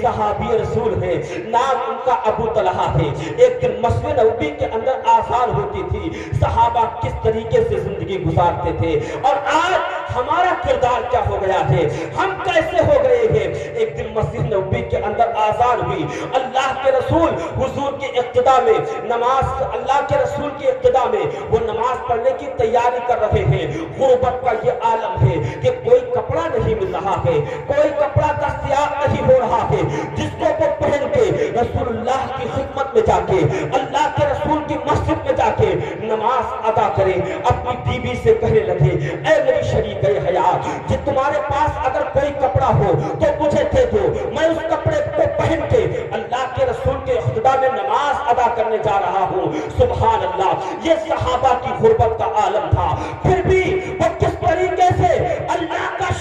सहाबी रसूल है, नाम उनका अबू तलहा है। एक दिन मस्जिद नबवी के अंदर आजान होती थी, सहाबा किस तरीके से जिंदगी गुजारते थे और आज हमारा किरदार क्या हो गया है, हम कैसे हो गए हैं। एक दिन मस्जिद नबवी के अंदर आजान हुई, अल्लाह के रसूल हुजूर की इक्तिदा में नमाज, अल्लाह के रसूल की इक्तिदा में वो नमाज पढ़ने की तैयारी कर रहे हैं। गुर्बत का ये आलम है कि कोई कपड़ा नहीं मिल रहा है, कोई कपड़ा दस्तयाब नहीं हो रहा है जिसको वो पहन के रसूलुल्लाह की खिदमत में जाके, अल्लाह के रसूल की मस्जिद में जाके नमाज अदा करें। अपनी बीबी से कहने लगे, ऐ मेरी शरीक हयात, कि तुम्हारे पास अगर कोई कपड़ा हो तो मुझे दे दो, मैं उस कपड़े को पहन के अल्लाह के रसूल के इख्तिदा में नमाज अदा करने जा रहा हूँ। सुभान अल्लाह, ये सहाबा की गुर्बत का आलम था, फिर भी वो किस तरीके से अल्लाह का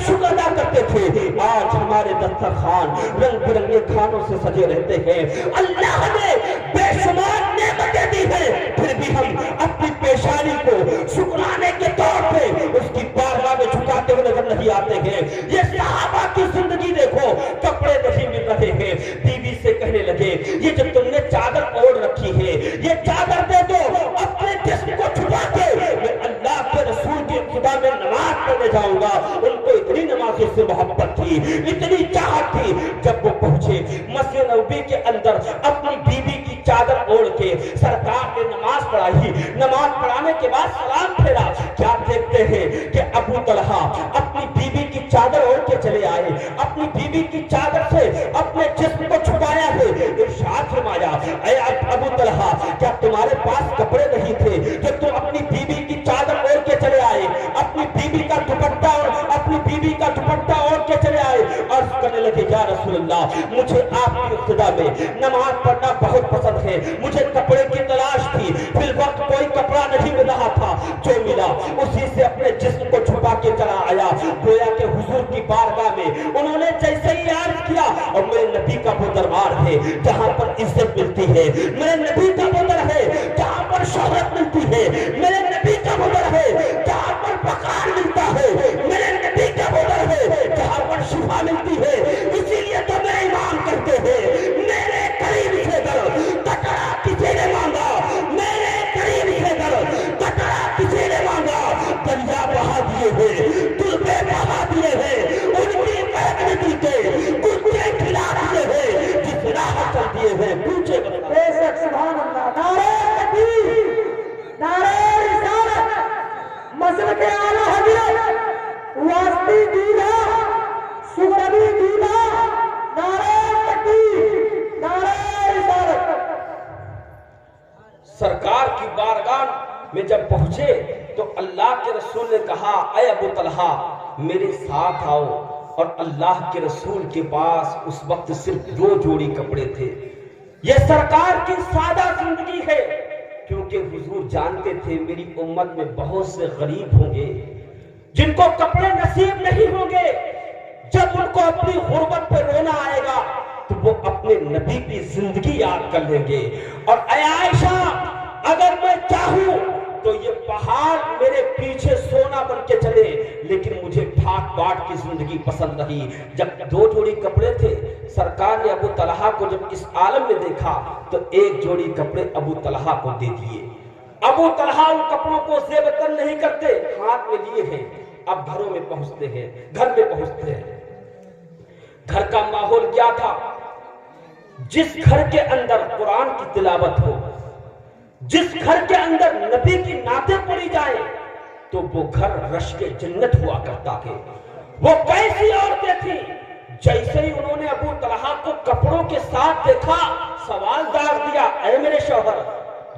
शुक्र अदा करते थे। आज हमारे दस्तरखान रंग बिरंगे खानों से सजे रहते हैं, अल्लाह ने बेशुमार नेमतें दी है, फिर भी हम अपनी पेशानी को शुक्राने के तौर पे उसकी बारगाह में झुकाते हुए नजर नहीं आते हैं। ये सहाबा की जिंदगी देखो, कपड़े नहीं मिल रहे हैं, बीवी से कहने लगे, ये जो तुमने चादर ओढ़ रखी है ये चादर दे दो, अपने जिस्म को छुपा के मैं अल्लाह के रसूल की खुदा में नमाज पढ़ने जाऊंगा। उनको इतनी नमाजों से मोहब्बत थी, इतनी चाहत थी। जब वो पहुंचे मस्जिद नबवी के अंदर, अपनी बीवी की चादर ओढ़ के सरकार ने नमाज पढ़ाई। नमाज पढ़ाने के बाद सलाम फेरा, क्या देखते हैं कि अबू तलहा अपनी बीवी की चादर ओढ़ के चले आए, अपनी बीवी की चादर से अपने जिस्म को छुपाया है। इरशाद फरमाया, ऐ अबू तलहा, क्या तुम्हारे पास कपड़े नहीं थे जो तुम अपनी बीवी की चादर ओढ़ के चले आए, अपनी बीवी का दुपट्टा ओढ़ के चले आए। और कहने लगे, या रसूलल्लाह, मुझे आपकी इब्तिदा में नमाज पढ़ना बहुत पसंद है, मुझे कपड़े की तलाश थी, फिर वक्त कोई कपड़ा नहीं मिल रहा था, जो मिला उसी से अपने जिस्म को छुपा के चला आया। गोया के हुजूर की बारगाह में उन्होंने जैसे ही अर्ज किया, और मेरे नबी का वो दरबार है जहां पर इज्जत मिलती है, मेरे नबी का वो दर है जहां पर शोहरत मिलती है, मेरे नबी का वो दर है जहां पर वकार मिलता है, मेरे नबी का वो दर है जहां पर शिफा मिलती है। इसीलिए तो मेरे इमाम कहते हैं, मेरे करीब है दर, कटरा किसी ने मांगा, मेरे करीब है दर, कटरा किसी ने मांगा। दरिया बहा दिए हैं, तुलबे बहा दिए हैं, उनकी महक के कुत्ते खिला दिए हैं, जिस राह चल दिए हैं पूछे। बेशक सुभान अल्लाह, नारे तकबीर, नारे रिसालत, मसलक आला हज़रत, वास्ती दीना, सुगमी दीना, नारे तकबीर, नारे रिसालत। सरकार की बारगाह में जब पहुंचे तो अल्लाह के रसूल ने कहा, ऐ अबू तलहा, मेरे साथ आओ। और अल्लाह के रसूल के पास उस वक्त सिर्फ 2 जोड़ी कपड़े थे। ये सरकार की सादा जिंदगी है, क्योंकि हुजूर जानते थे मेरी उम्मत में बहुत से गरीब होंगे जिनको कपड़े नसीब नहीं होंगे। जब उनको अपनी गुर्बत पे रोना आएगा तो वो अपने नबी की जिंदगी याद कर लेंगे। और ऐ आयशा, अगर मैं चाहूं तो ये पहाड़ मेरे पीछे सोना बन के चले, लेकिन मुझे ठाट बाट की जिंदगी पसंद नहीं। जब 2 जोड़ी कपड़े थे, सरकार ने अबू तलहा को जब इस आलम में देखा तो 1 जोड़ी कपड़े अबू तलहा को दे दिए। अबू तलहा उन कपड़ों को ज़ेबतन नहीं करते, हाथ में लिए हैं। अब घरों में पहुंचते हैं, घर में पहुंचते हैं। घर का माहौल क्या था? जिस घर के अंदर कुरान की तिलावत हो, जिस घर के अंदर नबी की नातें पढ़ी जाए, तो वो घर रश्क जन्नत हुआ करता है। वो कैसी औरतें थी? जैसे ही उन्होंने अबू तलहा को कपड़ों के साथ देखा, सवाल दाग दिया, ऐ मेरे शौहर,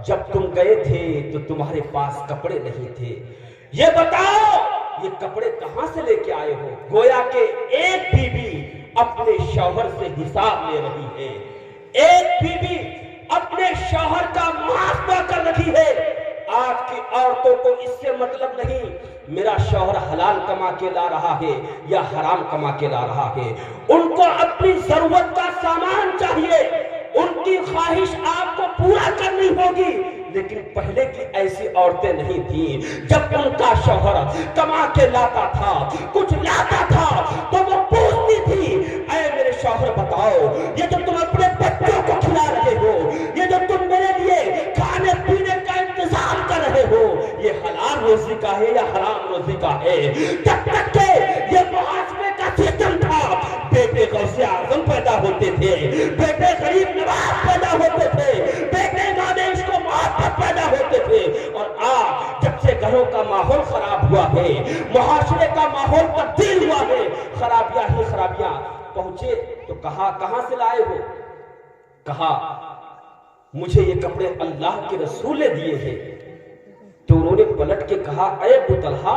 जब तुम गए थे तो तुम्हारे पास कपड़े नहीं थे, ये बताओ ये कपड़े कहां से लेके आए हो? गोया के एक बीबी अपने शौहर से हिसाब ले रही है, एक बीबी अपने शौहर का मुहासबा कर रही है। आज की औरतों को इससे मतलब नहीं मेरा शौहर हलाल कमा के ला रहा है या हराम कमा के ला रहा है, उनको अपनी जरूरत का सामान चाहिए, उनकी ख्वाहिश आपको पूरा करनी होगी। लेकिन पहले की ऐसी औरतें नहीं थी। जब उनका शौहर कमा के लाता था, कुछ लाता था, तो वो पूछती थी, ऐ शौहर बताओ, ये जो तुम अपने बच्चों को खिला रहे हो, ये जो तुम मेरे लिए खाने पीने का इंतजाम कर रहे हो, ये हलाल रोजी का है या हराम रोजी का है? जब तक के ये मुआशरे का सिस्टम था, बेटे गौसे आजम पैदा होते थे, बेटे गरीब नवाज पैदा होते थे, बेटे गादेश को मोहब्बत पैदा होते थे। और आज जब से घरों का माहौल खराब हुआ है, मुआशरे का माहौल तब्दील हुआ है, खराबियां ही खराबियां पहुंचे, तो कहां से लाए हो? कहा मुझे ये कपड़े अल्लाह के रसूल ने दिए हैं। तो उन्होंने पलट के कहा, अरे अबू तलहा,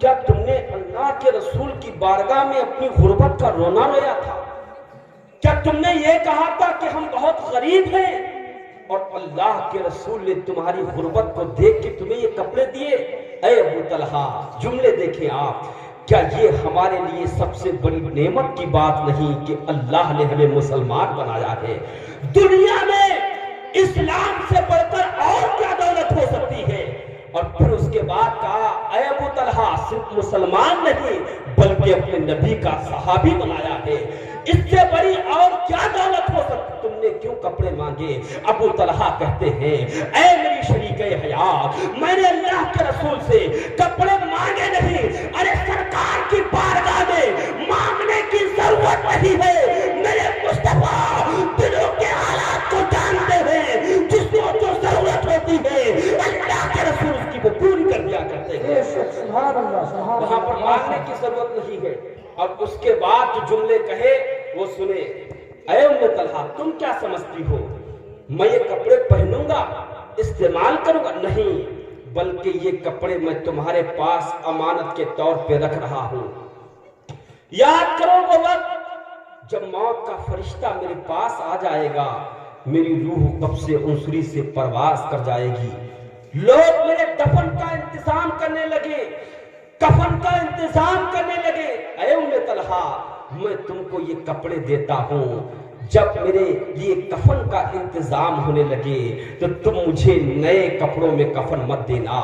क्या तुमने अल्लाह के रसूल की बारगाह में अपनी गुर्बत का रोना रोया था? क्या तुमने ये कहा था कि हम बहुत गरीब हैं और अल्लाह के रसूल ने तुम्हारी गुर्बत को देख के तुम्हें ये कपड़े दिए? अरे अबू तलहा, जुमले देखें आप, क्या ये हमारे लिए सबसे बड़ी नेमत की बात नहीं कि अल्लाह ने हमें मुसलमान बनाया है? दुनिया में इस्लाम से बढ़कर और क्या दौलत हो सकती है? और फिर उसके बाद कहा, ऐ अबू तलहा, सिर्फ मुसलमान नहीं बल्कि अपने नबी का सहाबी बनाया है, इससे बड़ी और क्या दौलत हो सकती? तुमने क्यों कपड़े मांगे? अबू तलहा कहते हैं, ऐ मेरी शरीके हयात, मैंने अल्लाह के रसूल से कपड़े मांगे नहीं। अरे सरकार की बारगाह में मांगने की जरूरत नहीं है। मेरे मुस्तफा दिलों के हालात को जानते हैं, जिसको जो जरूरत होती है अल्लाह के रसूल उसकी वो पूरी कर दिया करते हैं। वहां पर मांगने की जरूरत नहीं है। और उसके बाद जो जुमले कहे वो सुने, ऐ उम्मे तलहा, तुम क्या समझती हो मैं ये कपड़े पहनूंगा, इस्तेमाल करूंगा? नहीं, बल्कि ये कपड़े मैं तुम्हारे पास अमानत के तौर पे रख रहा हूं। याद करो वो वक्त जब मौत का फरिश्ता मेरे पास आ जाएगा, मेरी रूह कब्ज़े उंसरी से परवास कर जाएगी। लोग मेरे दफन का इंतजाम करने लगे, कफन का इंतजाम करने लगे। ऐ उम्मे तलहा, मैं तुमको ये कपड़े देता हूं, जब मेरे लिए कफन का इंतजाम होने लगे तो तुम मुझे नए कपड़ों में कफन मत देना,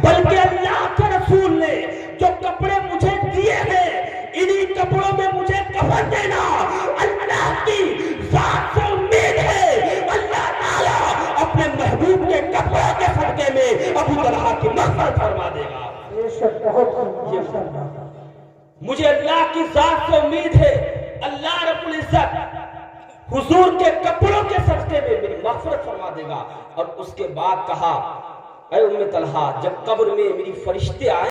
बल्कि अल्लाह के रसूल ने जो कपड़े मुझे दिए हैं, इन्हीं कपड़ों में मुझे कफन देना। अल्लाह की जात से उम्मीद है अल्लाह ताला अपने महबूब के कपड़ों के सदके में अबू तलहा की मग़फ़िरत फरमा देगा। मुझे अल्लाह की जात से उम्मीद है, अल्लाह रब्बुल इज्जत हुजूर के कपड़ों के सदके में मेरी मग़फ़िरत फरमा देगा। और उसके बाद कहा, ऐ उम्मे तलहा, जब कब्र में मेरी फरिश्ते आए